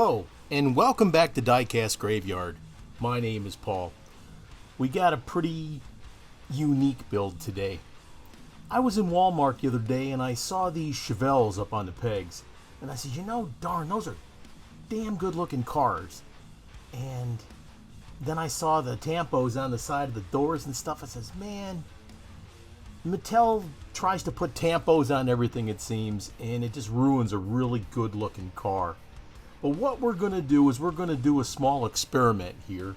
Hello, and welcome back to Diecast Graveyard. My name is Paul. We got a pretty unique build today. I was in Walmart the other day and I saw these Chevelles up on the pegs. And I said, darn, those are damn good looking cars. And then I saw the tampos on the side of the doors and stuff. I says, man, Mattel tries to put tampos on everything, it seems, and it just ruins a really good looking car. But what we're going to do is we're going to do a small experiment here,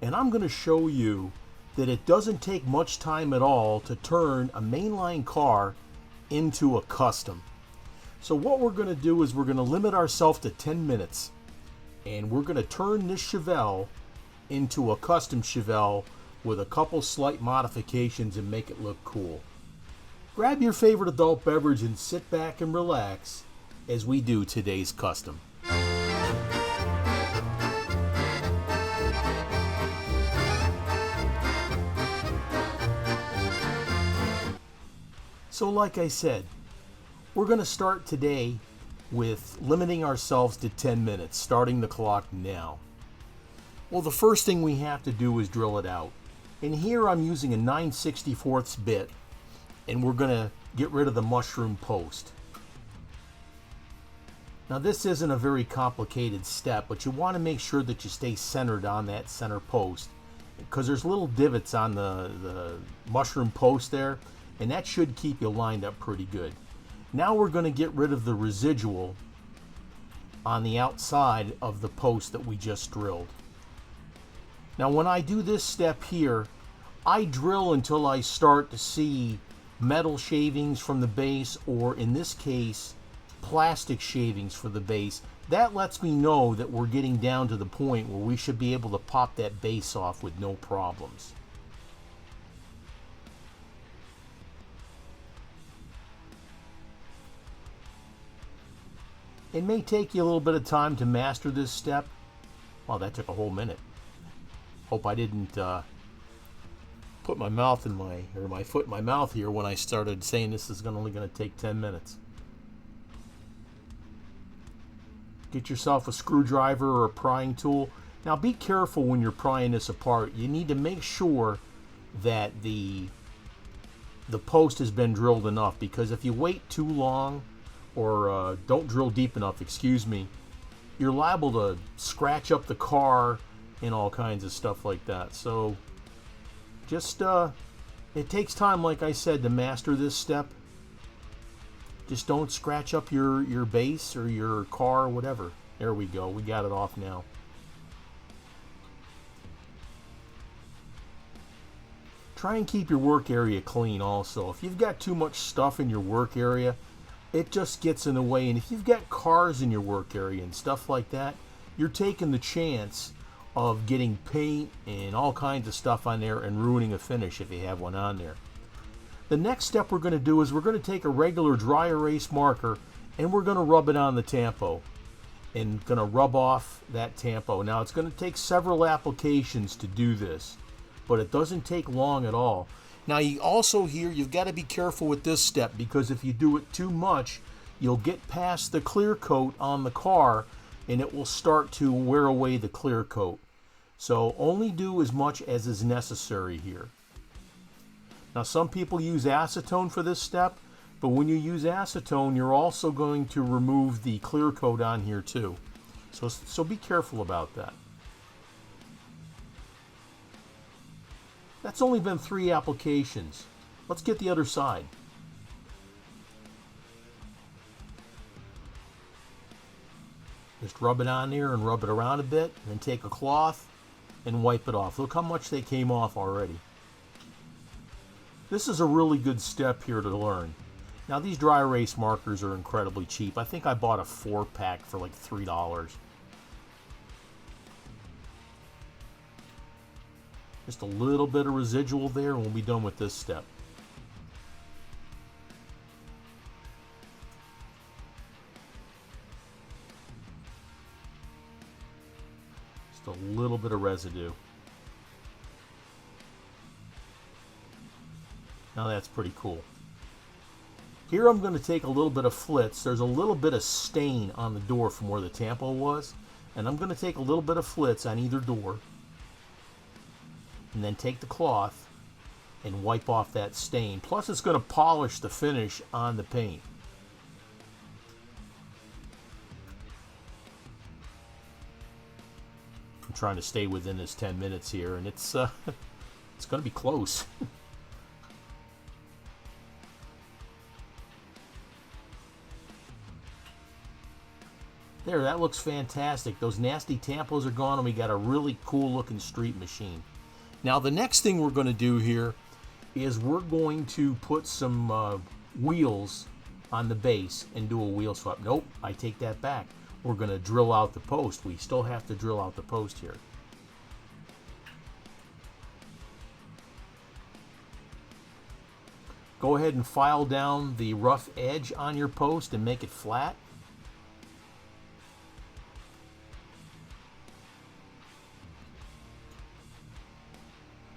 and I'm going to show you that it doesn't take much time at all to turn a mainline car into a custom. So what we're going to do is we're going to limit ourselves to 10 minutes, and we're going to turn this Chevelle into a custom Chevelle with a couple slight modifications and make it look cool. Grab your favorite adult beverage and sit back and relax as we do today's custom. So like I said, we're going to start today with limiting ourselves to 10 minutes, starting the clock now. Well, the first thing we have to do is drill it out. And here I'm using a 9/64 bit, and we're going to get rid of the mushroom post. Now this isn't a very complicated step, but you want to make sure that you stay centered on that center post, because there's little divots on the mushroom post there, and that should keep you lined up pretty good. Now we're going to get rid of the residual on the outside of the post that we just drilled. Now when I do this step here, I drill until I start to see metal shavings from the base, or in this case, plastic shavings for the base. That lets me know that we're getting down to the point where we should be able to pop that base off with no problems. It may take you a little bit of time to master this step. Well, that took a whole minute. Hope I didn't put my foot in my mouth here when I started saying this is only going to take 10 minutes. Get yourself a screwdriver or a prying tool. Now be careful when you're prying this apart. You need to make sure that the post has been drilled enough, because if you wait too long or don't drill deep enough, you're liable to scratch up the car and all kinds of stuff like that. So just it takes time, like I said, to master this step. Just don't scratch up your base or your car or whatever. There we go, we got it off now. Try and keep your work area clean also. If you've got too much stuff in your work area, it just gets in the way. And if you've got cars in your work area and stuff like that, you're taking the chance of getting paint and all kinds of stuff on there and ruining a finish if you have one on there. The next step we're going to do is we're going to take a regular dry erase marker and we're going to rub it on the tampo and going to rub off that tampo. Now it's going to take several applications to do this, but it doesn't take long at all. Now you also here, you've got to be careful with this step, because if you do it too much, you'll get past the clear coat on the car and it will start to wear away the clear coat. So only do as much as is necessary here. Now some people use acetone for this step, but when you use acetone, you're also going to remove the clear coat on here too. So be careful about that. That's only been 3 applications. Let's get the other side. Just rub it on there and rub it around a bit, and then take a cloth and wipe it off. Look how much they came off already. This is a really good step here to learn. Now these dry erase markers are incredibly cheap. I think I bought a 4-pack for like $3. Just a little bit of residual there and we'll be done with this step. Just a little bit of residue. Now that's pretty cool. Here I'm going to take a little bit of flitz. There's a little bit of stain on the door from where the tampo was. And I'm going to take a little bit of flitz on either door, and then take the cloth and wipe off that stain. Plus it's going to polish the finish on the paint. I'm trying to stay within this 10 minutes here, and it's going to be close. There, that looks fantastic. Those nasty tampos are gone, and we got a really cool looking street machine. Now the next thing we're going to do here is we're going to put some wheels on the base and do a wheel swap. Nope, I take that back. We're going to drill out the post. We still have to drill out the post here. Go ahead and file down the rough edge on your post and make it flat.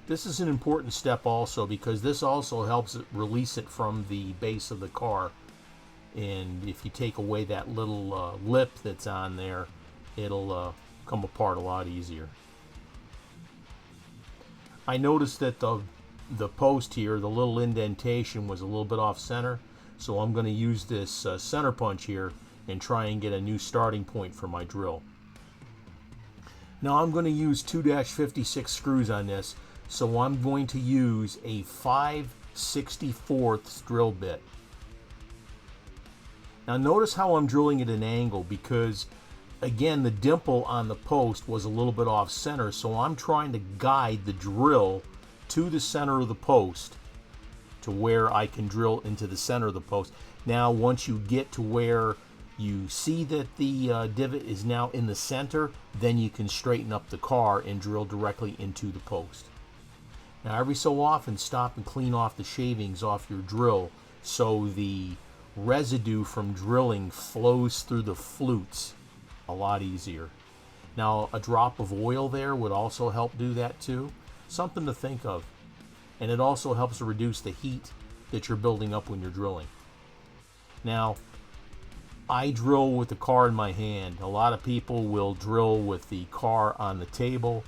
This is an important step also, because this also helps it release it from the base of the car. And if you take away that little lip that's on there, it'll come apart a lot easier. I noticed that the post here, the little indentation was a little bit off center, so I'm going to use this center punch here and try and get a new starting point for my drill. Now I'm going to use 2-56 screws on this. So I'm going to use a 5/64 drill bit. Now notice how I'm drilling at an angle, because again the dimple on the post was a little bit off center, so I'm trying to guide the drill to the center of the post to where I can drill into the center of the post. Now once you get to where you see that the divot is now in the center, then you can straighten up the car and drill directly into the post. Now every so often stop and clean off the shavings off your drill so the residue from drilling flows through the flutes a lot easier. Now a drop of oil there would also help do that too. Something to think of. And it also helps to reduce the heat that you're building up when you're drilling. Now I drill with the car in my hand. A lot of people will drill with the car on the table,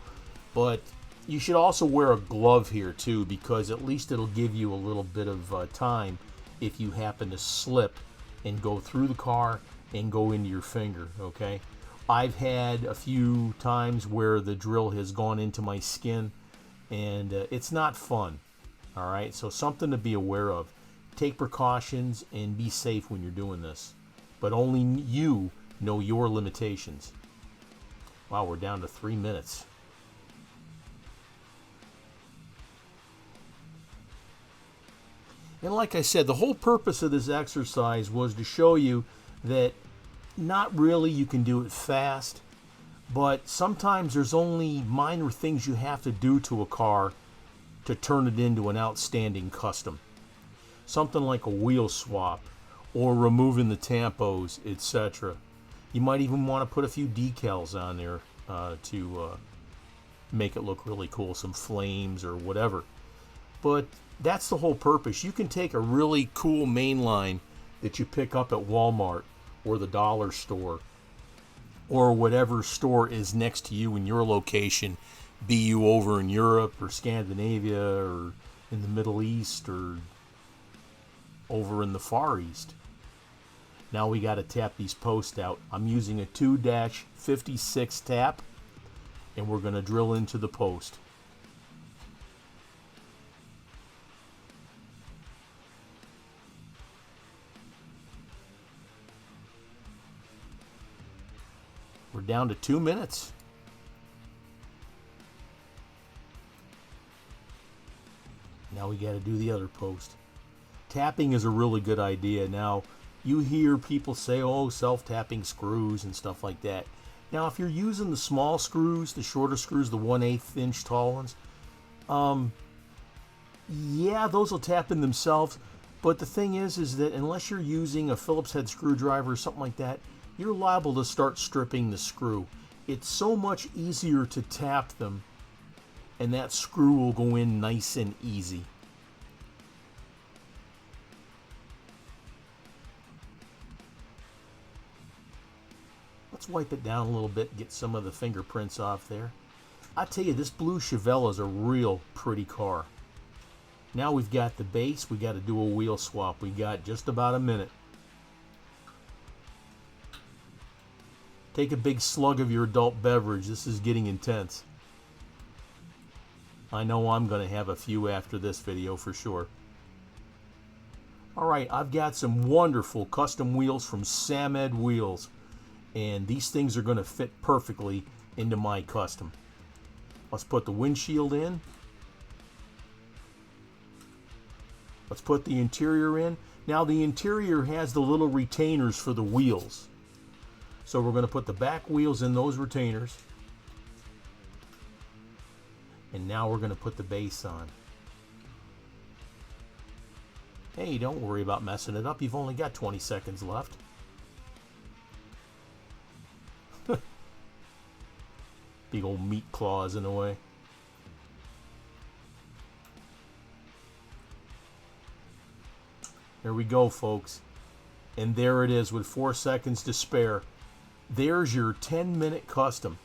but you should also wear a glove here too, because at least it'll give you a little bit of time if you happen to slip and go through the car and go into your finger, okay? I've had a few times where the drill has gone into my skin, and it's not fun, all right? So something to be aware of. Take precautions and be safe when you're doing this, but only you know your limitations. Wow, we're down to 3 minutes. And like I said, the whole purpose of this exercise was to show you that not really you can do it fast, but sometimes there's only minor things you have to do to a car to turn it into an outstanding custom. Something like a wheel swap or removing the tampos, etc. You might even want to put a few decals on there to make it look really cool, some flames or whatever. But that's the whole purpose. You can take a really cool mainline that you pick up at Walmart or the dollar store or whatever store is next to you in your location, be you over in Europe or Scandinavia or in the Middle East or over in the Far East. Now we got to tap these posts out. I'm using a 2-56 tap, and we're going to drill into the post. We're down to 2 minutes. Now we got to do the other post. Tapping is a really good idea. Now, you hear people say, oh, self-tapping screws and stuff like that. Now, if you're using the small screws, the shorter screws, the 1/8 inch tall ones, yeah, those will tap in themselves. But the thing is that unless you're using a Phillips head screwdriver or something like that, you're liable to start stripping the screw. It's so much easier to tap them, and that screw will go in nice and easy. Let's wipe it down a little bit, get some of the fingerprints off there. I tell you, this blue Chevelle is a real pretty car. Now we've got the base, we got to do a wheel swap. We got just about a minute. Take a big slug of your adult beverage. This is getting intense. I know I'm going to have a few after this video for sure. Alright, I've got some wonderful custom wheels from HotWheels. And these things are going to fit perfectly into my custom. Let's put the windshield in. Let's put the interior in. Now the interior has the little retainers for the wheels. So we're going to put the back wheels in those retainers. And now we're going to put the base on. Hey, don't worry about messing it up. You've only got 20 seconds left. Big old meat claws in the way. There we go, folks. And there it is with 4 seconds to spare. There's your 10-minute custom.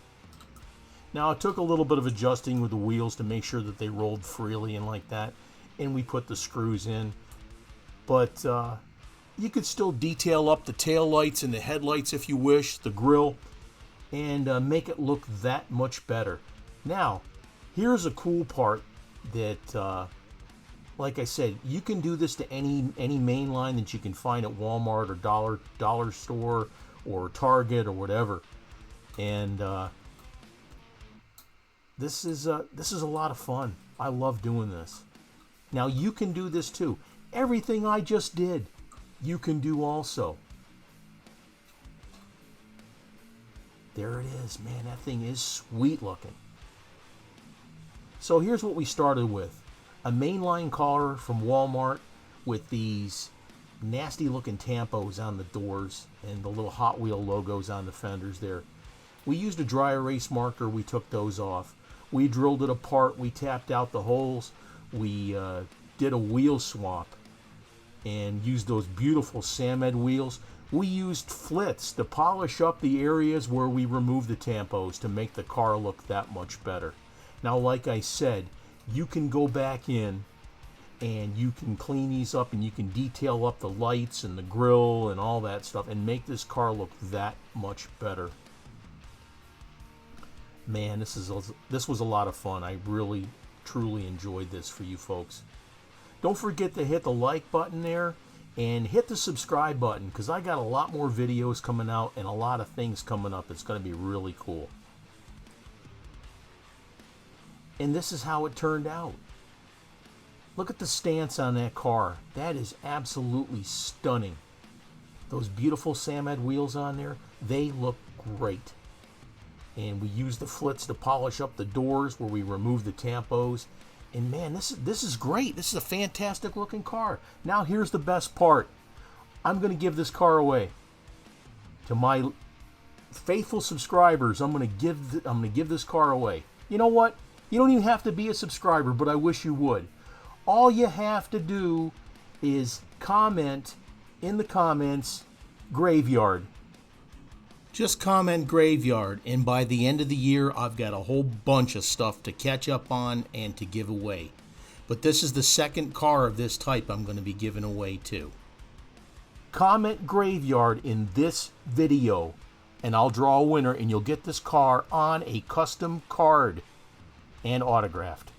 Now, it took a little bit of adjusting with the wheels to make sure that they rolled freely and like that. And we put the screws in. But you could still detail up the tail lights and the headlights if you wish, the grille, and make it look that much better. Now, here's a cool part that, like I said, you can do this to any main line that you can find at Walmart or dollar store or Target or whatever. And this is a lot of fun. I love doing this. Now you can do this too. Everything I just did, you can do also. There it is, man. That thing is sweet looking. So here's what we started with. A mainline car from Walmart with these nasty looking tampos on the doors and the little Hot Wheel logos on the fenders there. We used a dry erase marker. We took those off. We drilled it apart. We tapped out the holes. We did a wheel swap and used those beautiful Samed wheels. We used flits to polish up the areas where we removed the tampos to make the car look that much better. Now, like I said, you can go back in and you can clean these up and you can detail up the lights and the grille and all that stuff and make this car look that much better. Man, this was a lot of fun. I really, truly enjoyed this for you folks. Don't forget to hit the like button there and hit the subscribe button because I got a lot more videos coming out and a lot of things coming up. It's going to be really cool. And this is how it turned out. Look at the stance on that car. That is absolutely stunning. Those beautiful Samed wheels on there, they look great. And we used the flits to polish up the doors where we removed the tampos. And man, this is great. This is a fantastic looking car. Now here's the best part. I'm going to give this car away to my faithful subscribers. I'm going to give this car away. You know what? You don't even have to be a subscriber, but I wish you would. All you have to do is comment in the comments, graveyard. Just comment graveyard, and by the end of the year, I've got a whole bunch of stuff to catch up on and to give away. But this is the second car of this type I'm going to be giving away too. Comment graveyard in this video, and I'll draw a winner, and you'll get this car on a custom card and autographed.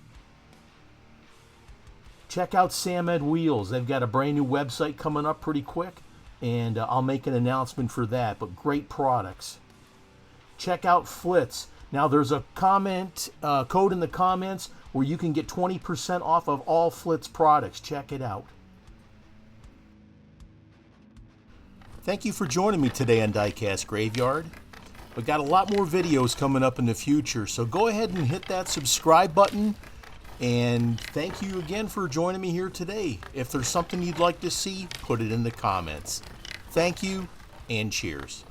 Check out Samed Wheels. They've got a brand new website coming up pretty quick. And I'll make an announcement for that, but great products. Check out Flits. Now there's a comment code in the comments where you can get 20% off of all Flits products. Check it out. Thank you for joining me today on Diecast Graveyard. We've got a lot more videos coming up in the future, so go ahead and hit that subscribe button. And thank you again for joining me here today. If there's something you'd like to see, put it in the comments. Thank you, and cheers.